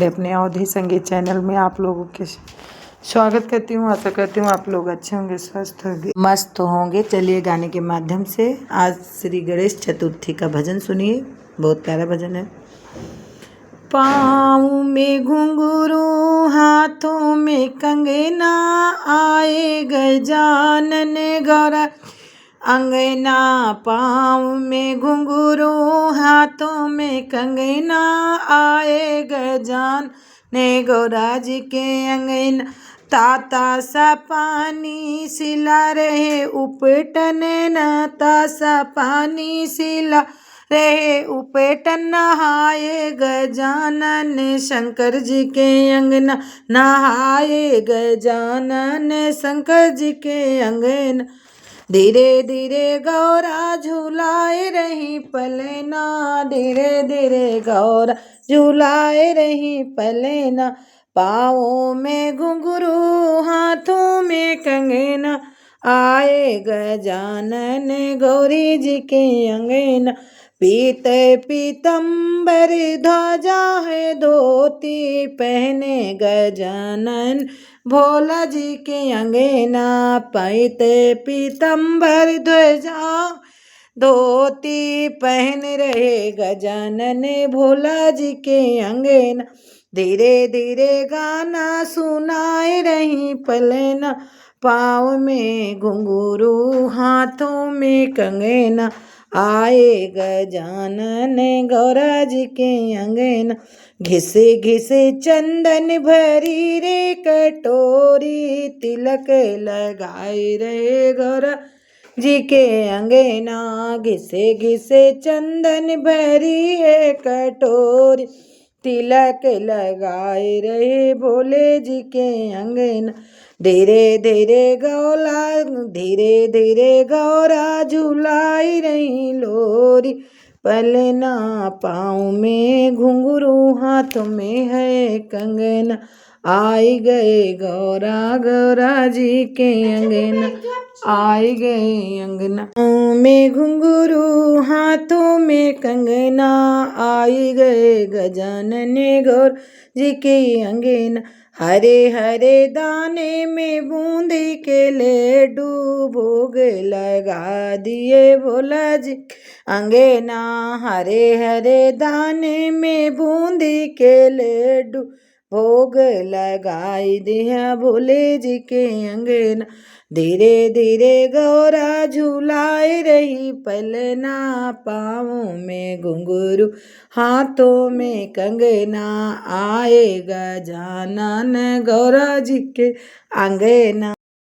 पांडे अपने अवधि संगीत चैनल में आप लोगों के स्वागत करती हूँ। आशा करती हूँ आप लोग अच्छे होंगे, स्वस्थ होंगे, मस्त होंगे। चलिए गाने के माध्यम से आज श्री गणेश चतुर्थी का भजन सुनिए। बहुत प्यारा भजन है। पाँव में घुंघरू हाथों में कंगना, आए गजानन गौरा अंगना। पाँव में घुंघरू हाथों में कंगना, आए गजान ने गौरा जी के अंगना। ताता सा पानी सिला रहे उपटन, नाता सा पानी सिला रहे उपटन। नहाए गजानन शंकर जी के अंगना, नहाए गजानन शंकर जी के अंगना। धीरे धीरे गौरा झूलाए रही पलना, धीरे धीरे गौरा झूलाए रही पलना। पाँवों में घुंघरू हाथों में कंगना, आए गजानन गौरी जी के अंगना। पीत पीतम्बर ध्वजा है धोती, पहने गजानन भोला जी के अंगना। पीत पीतम्बर ध्वजा धोती, पहन रहे गजानन भोला जी के अंगना। धीरे धीरे गाना सुनाए रही पलना, पाँव में घुंघरू हाथों में कंगना, आए गजानन गौरा जी के अंगना। घिसे घिसे चंदन भरी रे कटोरी, तिलक लगाए रे गौरा जी के अंगना। घिसे घिसे चंदन भरी है कटोरी, तिलक लगाए रहे भोले जी के अंगना। धीरे धीरे गौरा झुलाई रही लोरी पलना। पाँव में घुंघरू हाथों में है कंगना, आई गए गौरा जी के अंगना, आई गए अंगना। पाँव में घुंघरू हाथों में कंगना, आई गए गजानन गौर जी के अंगना। हरे हरे दाने में बूंदी के लड्डू, भोग लगा दिए भोला जी अंगना। हरे हरे दाने में बूंदी के लड्डू, भोग लगाई दिया भोले जी के अंगना। धीरे धीरे गौरा झूलाए रही पलना, पाँवों में घुंघरू हाथों में कंगना, आए गजानन गौरा जी के अंगना।